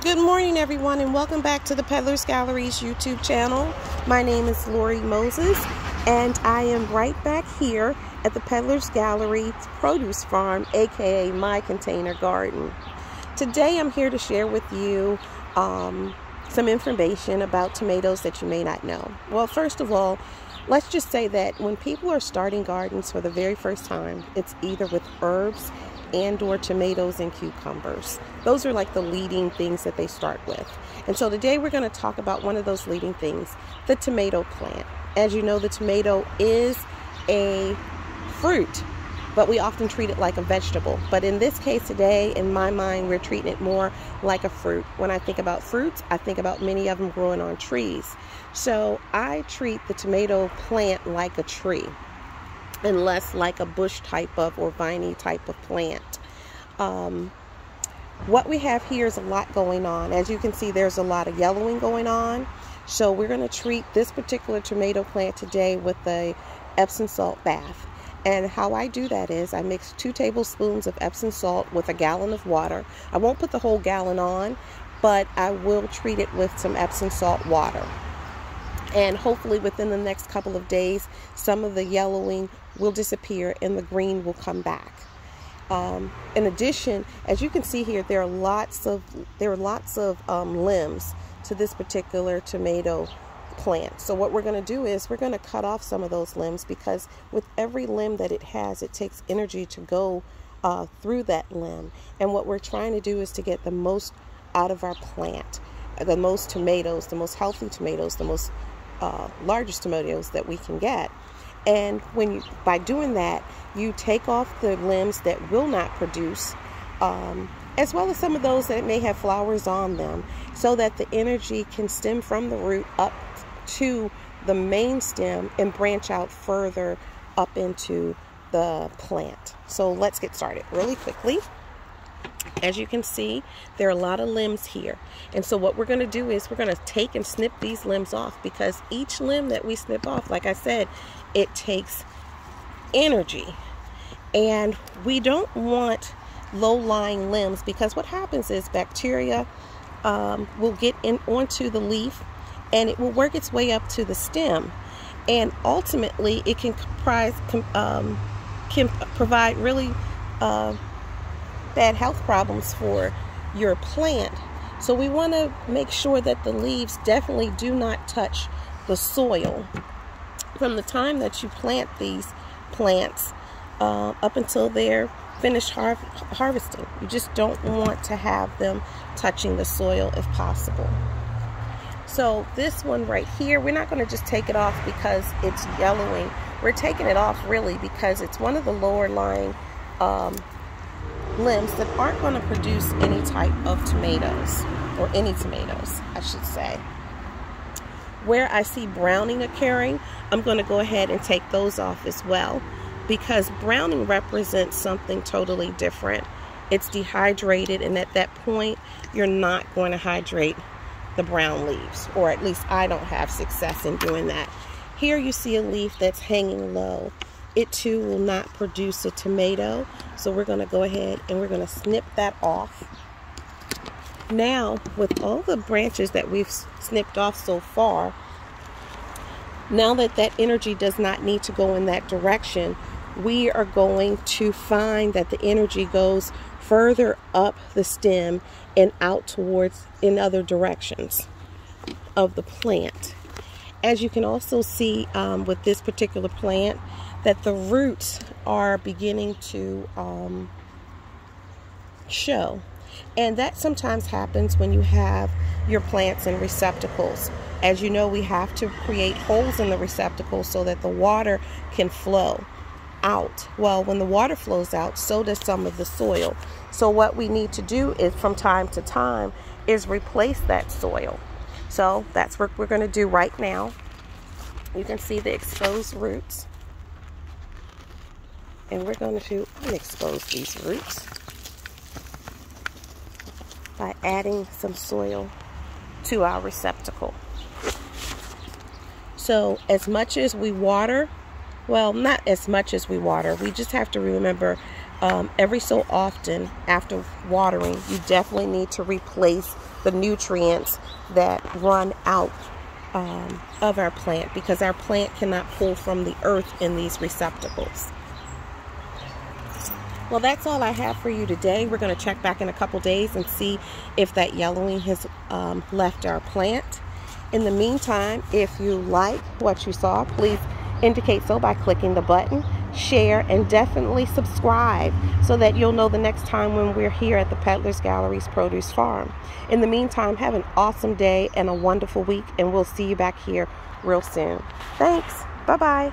Good morning, everyone, and welcome back to the Peddler's Gallery's YouTube channel. My name is Lori Moses, and I am right back here at the Peddler's Gallery produce farm, aka my container garden. Today I'm here to share with you some information about tomatoes that you may not know. Well, first of all, let's just say that when people are starting gardens for the very first time, it's either with herbs and or tomatoes and cucumbers. Those are like the leading things that they start with. And so today we're going to talk about one of those leading things, the tomato plant. As you know, the tomato is a fruit, but we often treat it like a vegetable. But in this case today, in my mind, we're treating it more like a fruit. When I think about fruits, I think about many of them growing on trees. So I treat the tomato plant like a tree, and less like a bush type of or viney type of plant. What we have here is a lot going on. As you can see, there's a lot of yellowing going on. So we're going to treat this particular tomato plant today with a Epson Salt bath. And how I do that is I mix 2 tablespoons of Epsom salt with a gallon of water. I won't put the whole gallon on, but I will treat it with some Epsom salt water. And hopefully within the next couple of days, some of the yellowing will disappear and the green will come back. In addition, as you can see here, there are lots of limbs to this particular tomato plant. So what we're going to do is we're going to cut off some of those limbs, because with every limb that it has, it takes energy to go through that limb. And what we're trying to do is to get the most out of our plant, the most tomatoes, the most healthy tomatoes, the most largest tomatoes that we can get. And by doing that, you take off the limbs that will not produce, as well as some of those that may have flowers on them, so that the energy can stem from the root up to the main stem and branch out further up into the plant. So let's get started really quickly. As you can see, there are a lot of limbs here. And so what we're going to do is we're going to take and snip these limbs off, because each limb that we snip off, like I said, it takes energy. And we don't want low-lying limbs, because what happens is bacteria will get onto the leaf, and it will work its way up to the stem. And ultimately, it can provide really bad health problems for your plant. So we want to make sure that the leaves definitely do not touch the soil from the time that you plant these plants up until they're finished harvesting. You just don't want to have them touching the soil if possible. So this one right here, we're not going to just take it off because it's yellowing. We're taking it off really because it's one of the lower lying limbs that aren't going to produce any type of tomatoes, or any tomatoes, I should say. Where I see browning occurring, I'm going to go ahead and take those off as well, because browning represents something totally different. It's dehydrated, and at that point, you're not going to hydrate the brown leaves, or at least I don't have success in doing that. Here you see a leaf that's hanging low. It too will not produce a tomato. So we're going to go ahead and we're going to snip that off. Now, with all the branches that we've snipped off so far, now that that energy does not need to go in that direction, we are going to find that the energy goes further up the stem and out towards in other directions of the plant. As you can also see with this particular plant, that the roots are beginning to show. And that sometimes happens when you have your plants in receptacles. As you know, we have to create holes in the receptacles so that the water can flow out. Well, when the water flows out, so does some of the soil. So what we need to do is, from time to time, is replace that soil. So that's what we're going to do right now. You can see the exposed roots. And we're going to expose these roots by adding some soil to our receptacle. So as much as we water, well, not as much as we water, we just have to remember every so often after watering, you definitely need to replace the nutrients that run out of our plant, because our plant cannot pull from the earth in these receptacles. Well, that's all I have for you today. We're going to check back in a couple days and see if that yellowing has left our plant. In the meantime, if you like what you saw, please indicate so by clicking the button, share, and definitely subscribe so that you'll know the next time when we're here at the Peddler's Gallery's Produce Farm. In the meantime, have an awesome day and a wonderful week, and we'll see you back here real soon. Thanks. Bye-bye.